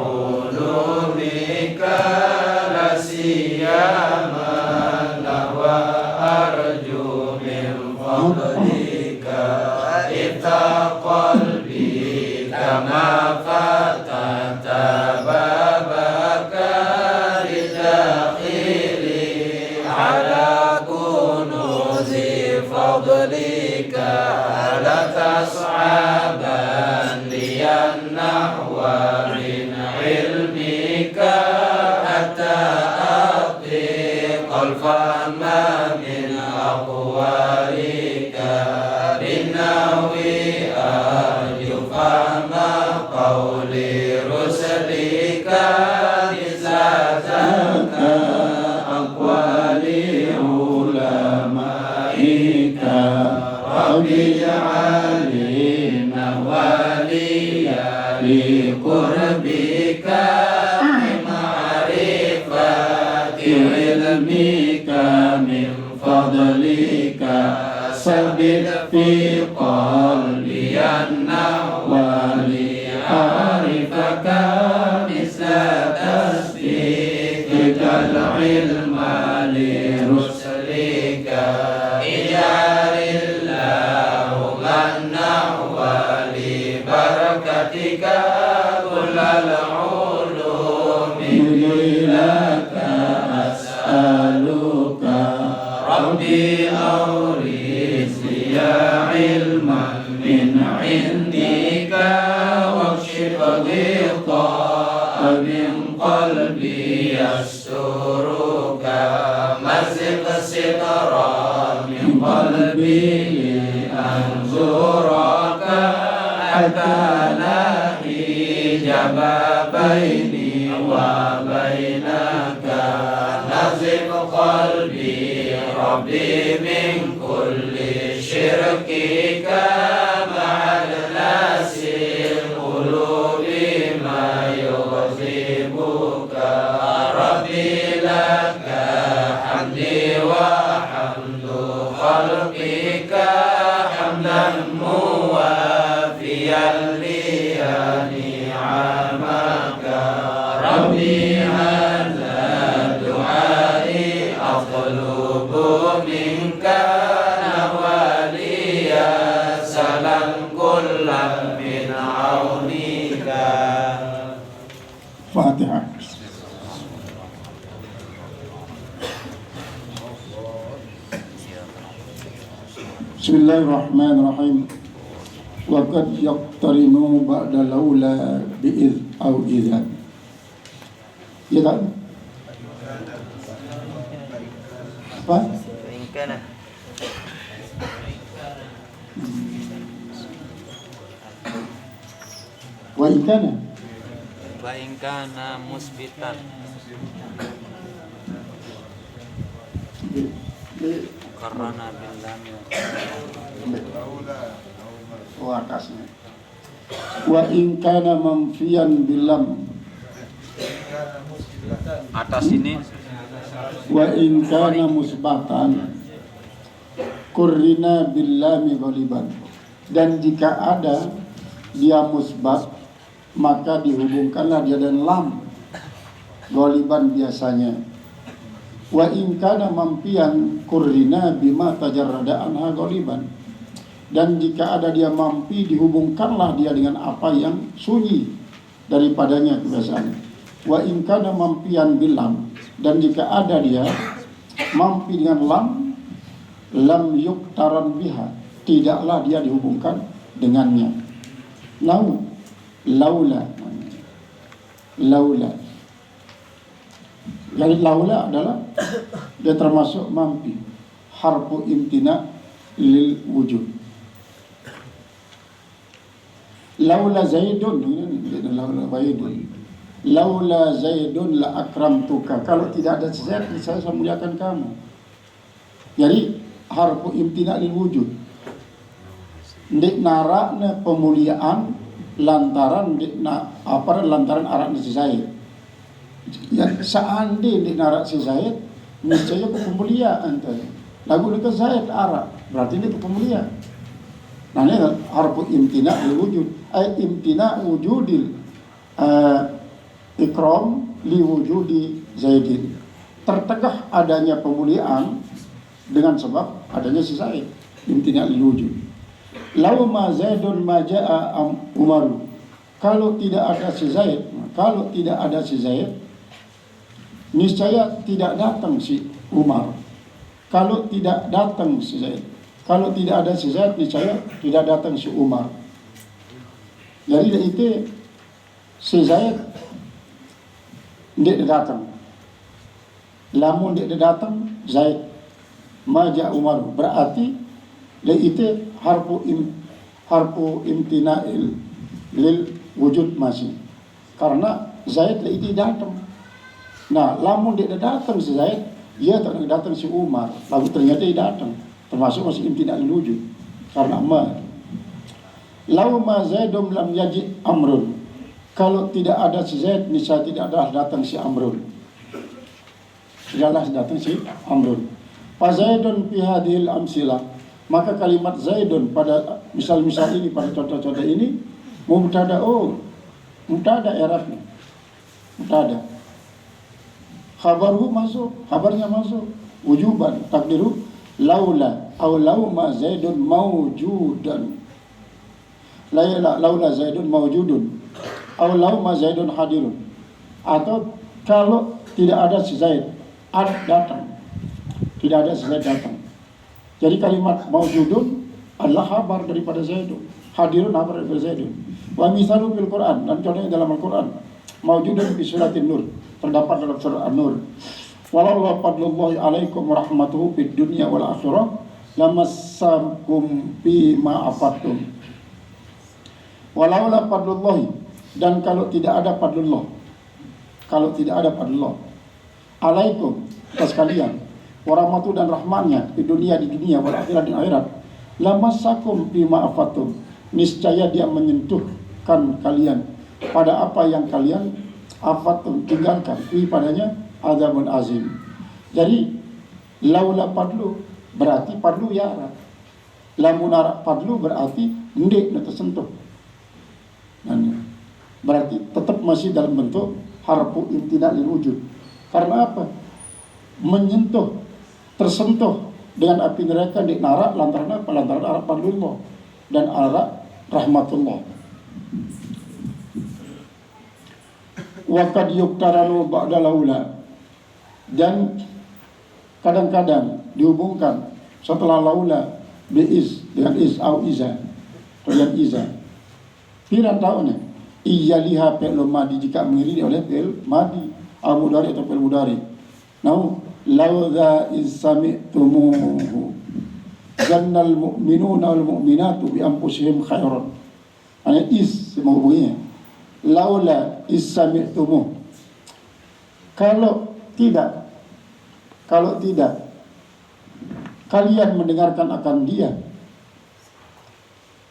ulumika la siyama nahwa arju min fadlika ita qalbi kama fatata babaka lidakhili ala kunuzi fadlika la tas'aban liyan nahwa min ilmika hatta atiq al-fahma min aqwalika binnawi al-fahma qawli rusulika bizataka aqwali ulamaika Rabbi ja'alina waliya li qurbika ma'rifati ilmika min fadlika sabit fi qalbi an-nahwa li arifaka misla tasbihika al-ilma li rusulika ijarillahu man-nahwa li barakatika kullal ulumi laka as'aluka Rabbi awris liya علما من عندك واكشف غطاء من قلبي يسترك مزق سترا من قلبي أنظرك حتى لا حجاب بيني وبينك نزق قلبي ربي من كل شركك مع الناس القلوب ما يغضبك ربي لك حمدي وحمد خلقك حمدا موافيا لنعمك ربي هذا دعائي أطلب منك نواليا سلام كل من عونك. Fatihah. Bismillahirrahmanirrahim. Wa qad yaqtarinu ba'da laula bi'idh au idza. Ya tak? Apa? Ingkana. Wa ikana. Wa ingkana musbitan. Karena bilang Atasnya. Wa in kana manfiyan bilam. atas ini Wa in kana musbatan kurrina billami ghaliban. Dan jika ada dia musbat maka dihubungkanlah dia dan lam ghaliban biasanya. Wa in kana mampian kurrina bima tajarrada anha ghaliban. Dan jika ada dia mampi dihubungkanlah dia dengan apa yang sunyi daripadanya kebiasaan. Wa in kana mampian bilam. Dan jika ada dia mampi dengan lam yuktaran biha, tidaklah dia dihubungkan dengannya. Laula. Jadi laula adalah dia termasuk mampi. Harfu imtina lil wujud. Laula Zaidun, laula Zaidun la akramtuka. Kalau tidak ada Zaid, saya muliakan kamu. Jadi harfu imtina lil wujud. Ndik narakna pemuliaan lantaran lantaran arakna si Zaid. Ya seandainya ndik narak si Zaid, niscaya pemuliaan tadi. Lagu dekat Zaid arak, berarti ini pemuliaan. Nah ini harfu imtina lil wujud. Imtina wujudil ikram li wujudi Zaidin. Tertegah adanya pemuliaan dengan sebab adanya si Zaid. Imtina lil wujud. Lau ma Zaidun ma ja'a Umaru. Kalau tidak ada si Zaid, niscaya tidak datang si Umar. Kalau tidak datang si Zaid, kalau tidak ada si Zaid, niscaya tidak datang si Umar. Jadi itu si Zaid tidak datang. Lamun tidak datang Zaid maja Umar, berarti itu harfu imtina'il lil wujud masih. Karena Zaid itu datang. Nah, lamun tidak datang si Zaid, ia tak datang si Umar. Lalu ternyata dia datang, termasuk masih imtina'il wujud. Karena Lau ma Zaidum lam yaji Amrun. Kalau tidak ada si Zaid, niscaya tidak ada datang si Amrun. Tidaklah datang si Amrun. Fa Zaidun fi hadhil amsilah. Maka kalimat Zaidun pada misal-misal ini, pada contoh-contoh ini, mubtada i'rabnya. Mubtada. Khabaru masuk, kabarnya masuk. Wujuban, takdiru laula aw lau ma Zaidun mawjudan. Laula Zaidun mawjudun aw lau ma Zaidun hadirun. Atau kalau tidak ada si Zaid datang, tidak ada si Zaid datang. Jadi kalimat mawjudun adalah kabar daripada Zaidun. Hadirun kabar daripada Zaidun. Wa misalu fil Quran, dan contohnya dalam Al-Quran. Mawjudun fi suratin Nur, terdapat dalam surah An-Nur. Walau fadlullahi alaikum warahmatuhu fid dunya wal akhirah lamassakum bima afattum. Walau fadlullahi, dan kalau tidak ada fadlullah, alaikum atas kalian, warahmatuhu dan rahmatnya di dunia wal akhirat dan akhirat, lamassakum bima afattum, niscaya dia menyentuhkan kalian pada apa yang kalian afattum tinggalkan, padanya azabun azim. Jadi laula padlu berarti padlu ya arah, lamun arah padlu berarti ndek na tersentuh, dan berarti tetap masih dalam bentuk harfu imtina lil wujud. Karena apa? Menyentuh, tersentuh dengan api neraka di neraka lantaran apa? Lantaran arah padlullah dan arah rahmatullah. Wa qad yuktaranu ba'da laula, dan kadang-kadang dihubungkan setelah laula biiz dengan iz au iza atau yang iza. Piran tahunnya iya liha fi'l madi jika mengiringi oleh fi'l madi au mudhari atau fi'l mudhari. Nahu laudha iz sami'tumuhu jannal mu'minuna wal mu'minatu bi anfusihim khairan. Hanya iz menghubunginya. Laula iz sami'tumuhu, kalau tidak kalian mendengarkan akan dia,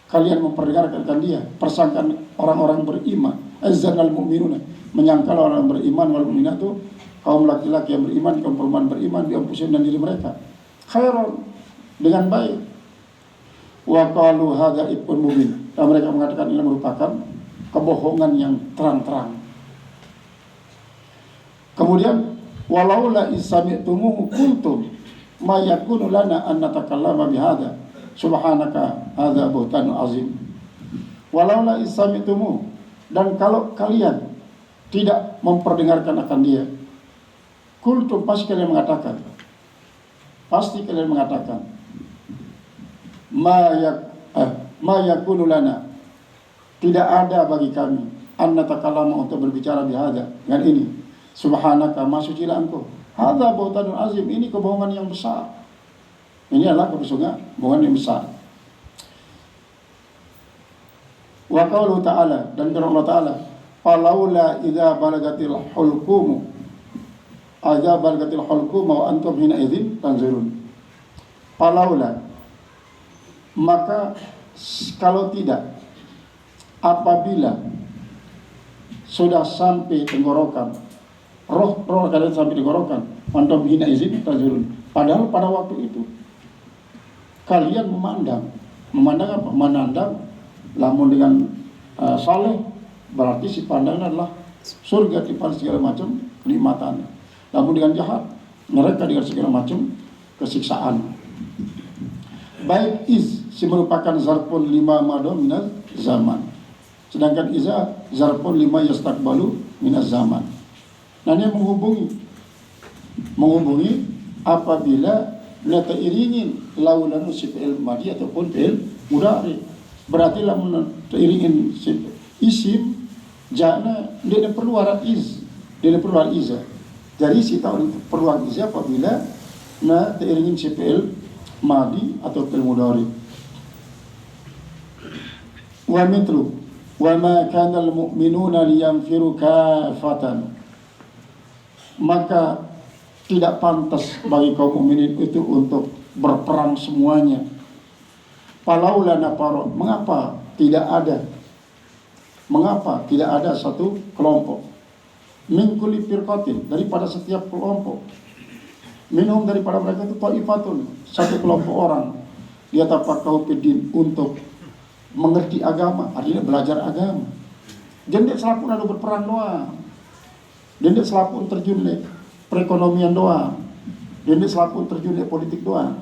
kalian memperdengarkan akan dia, persangkaan orang-orang beriman, azzanal mu'minuna, menyangkal orang beriman, wal mu'minatu, kaum laki-laki yang beriman, kaum perempuan beriman, di anfusihim dan diri mereka, khairan, dengan baik. Wa qalu hadza ifkun mubin, dan mereka mengatakan ini merupakan kebohongan yang terang-terang. Kemudian walaula isami'tumuhu kuntum ma yakunu lana an natakallama bihadza subhanaka hadza buhtanun azim. Walaula isami'tumuhu, dan kalau kalian tidak memperdengarkan akan dia, kuntum pasti kalian mengatakan ma yakunu lana, tidak ada bagi kami an natakallama untuk berbicara bihadza dengan ini. Subhanaka, maha sucilah engkau. Hadza buhtanun azim, ini kebohongan yang besar. Ini adalah kebohongan yang besar. Wa qauluhu ta'ala, dan firman Allah Ta'ala, falaula idza balagatil hulqum wa antum hina idzin tanzurun. Falaula, maka kalau tidak, apabila sudah sampai tenggorokan, roh kalian sampai tenggorokan, antum hina idzin tanzurun, padahal pada waktu itu kalian memandang apa? Menandang, lamun dengan saleh, berarti si pandangan adalah surga tipan segala macam kenikmatan. Lamun dengan jahat, mereka dengan segala macam kesiksaan. Baik iz si merupakan zarfun lima mado minaz zaman, sedangkan iza zarfun lima yastakbalu minaz zaman. Nah, ini menghubungi apabila nata iringin laulan si fi'il madi ataupun fi'il mudhari. Berarti lamun iringin si isim jana dia perlu arah iz, dia perlu arah iza. Jadi si tahu perlu arah iza apabila na iringin si fi'il madi atau fi'il mudhari. Wa mitlu wa ma kana al-mu'minuna liyanfiru kafatan, maka tidak pantas bagi kaum mukminin itu untuk berperang semuanya. Falaula nafara, mengapa tidak ada satu kelompok, min kulli firqatin, daripada setiap kelompok, minhum, daripada mereka itu taifatun, satu kelompok orang, yatafaqahu fiddin, untuk mengerti agama, artinya belajar agama. Jangan selapun lalu berperang doang, jangan selapun terjun perekonomian doang, ini selaku terjun di politik doang,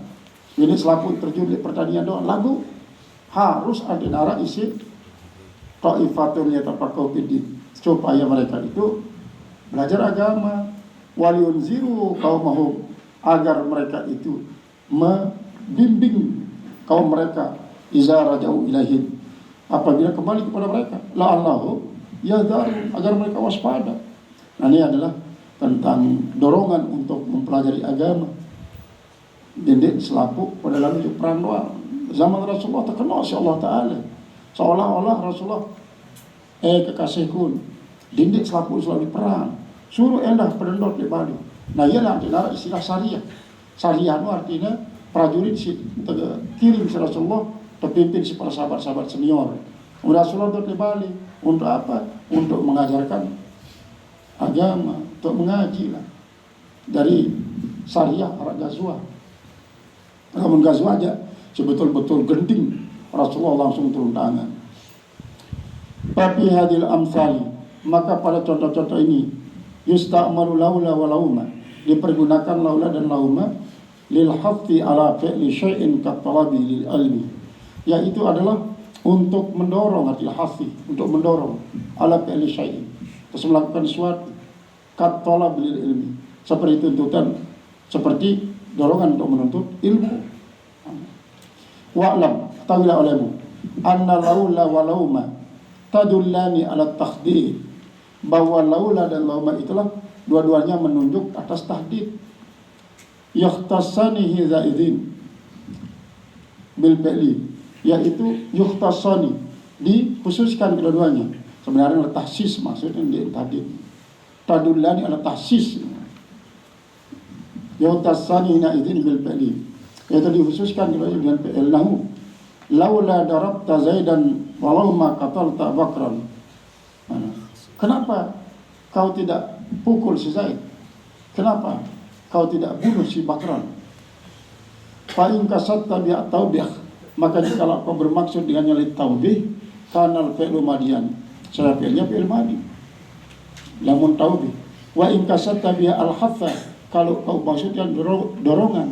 ini selaku terjun di pertanian doang. Lalu harus ada darah isi ta'ifatun yatafaqahu fiddin, supaya mereka itu belajar agama, waliyunziru qaumahum, agar mereka itu membimbing kaum mereka iza raja'u ilaihim, apabila kembali kepada mereka, la'allahu yahdaru, agar mereka waspada. Nah, ini adalah tentang dorongan untuk mempelajari agama. Didik selaku pada dalam perang doang. Zaman Rasulullah terkenal si Allah Ta'ala, seolah-olah Rasulullah kekasihku didik selaku selalu perang, suruh endah pendendot di Bali. Nah, ialah adalah istilah syariah. Syariah itu artinya prajurit kirim si Rasulullah terpimpin si para sahabat-sahabat senior. Rasulullah untuk di Bali untuk apa? Untuk mengajarkan agama, untuk mengaji lah. Dari syariah para gazwah. Namun gazwah aja sebetul-betul genting, Rasulullah langsung turun tangan. Tapi hadil amsali, maka pada contoh-contoh ini yusta'malu laula wa lauma, dipergunakan laula dan lauma lil hafti ala fi'li syai'in katalabi lil ilmi, yaitu adalah untuk mendorong, artinya hafti, untuk mendorong ala fi'li syai'in, terus melakukan sesuatu katalabi lil ilmi, seperti tuntutan, seperti dorongan untuk menuntut ilmu. Wa'lam, tahuilah olehmu, anna laula wa lauma tadullani ala takhdid, bahwa laula dan lauma itulah dua-duanya menunjuk atas tahdid. Yukhtassani zaidin bil fi'li, yaitu yukhtassani, dikhususkan kedua-duanya. Sebenarnya adalah tahsis, maksudnya di tahdid. Tadullani ala tahsis, yukhtassani zaidin bil fi'li, yaitu dikhususkan kedua-duanya dengan fi'il. Nahu laula darabta zaidan walau ma qatalta bakran. Kenapa kau tidak pukul si Zaid? Kenapa kau tidak bunuh si Bakran? Fa in kasatta bi at-taubih, maka jika kau bermaksud dengannya li taubih, kanal fi'lu madian, saya fi'ilnya fi'il madi, lamun taubih. Wa in kasatta bi al-hatha, kalau kau maksudnya dorongan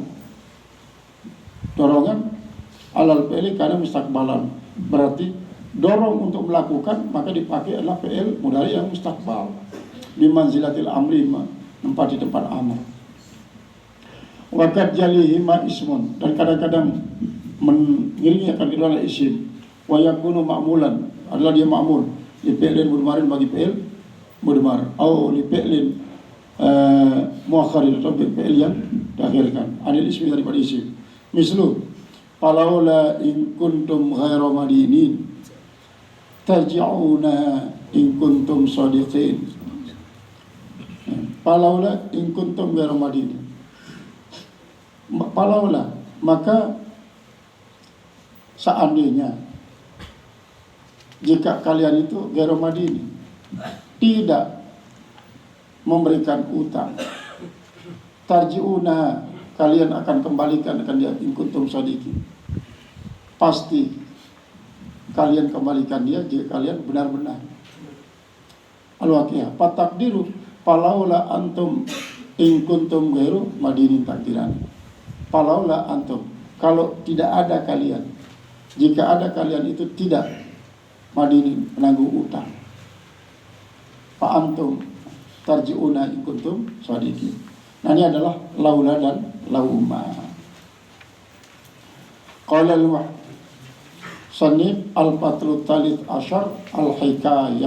alal fi'li kana mustaqbalan, berarti dorong untuk melakukan, maka dipakai adalah fi'il mudhari yang mustaqbal, bimanzilatil amri, tempat di tempat amr. Waqad jalihima ismun, dan kadang-kadang mengiringi akan kedua isim. Wa yakunu ma'mulan, adalah dia ma'mul li fi'lin mudmarin, bagi fi'il mudmar, atau li fi'lin muakhirin, atau fi'il yang diakhirkan anil ismi, daripada isim. Mislu falaula in kuntum ghaira madinin tarji'una in kuntum shadiqin. Falaula in kuntum ghairu madinin, falaula, maka seandainya jika kalian itu ghairu madinin, tidak memberikan utang, tarji'una, kalian akan kembalikan, akan dia in kuntum shadiqin, pasti kalian kembalikan dia jika kalian benar-benar. Al-Waqiah, patakdiru falaula antum in kuntum ghairu madinin takdiran. Falaula antum, kalau tidak ada kalian, jika ada kalian itu tidak madinin, menanggung utang, fa antum tarji'una in kuntum shadiqin. Nah, ini adalah laula dan lauma. Qala al-Sanif al-Fatlu Thalith Ashar al-Hikayah.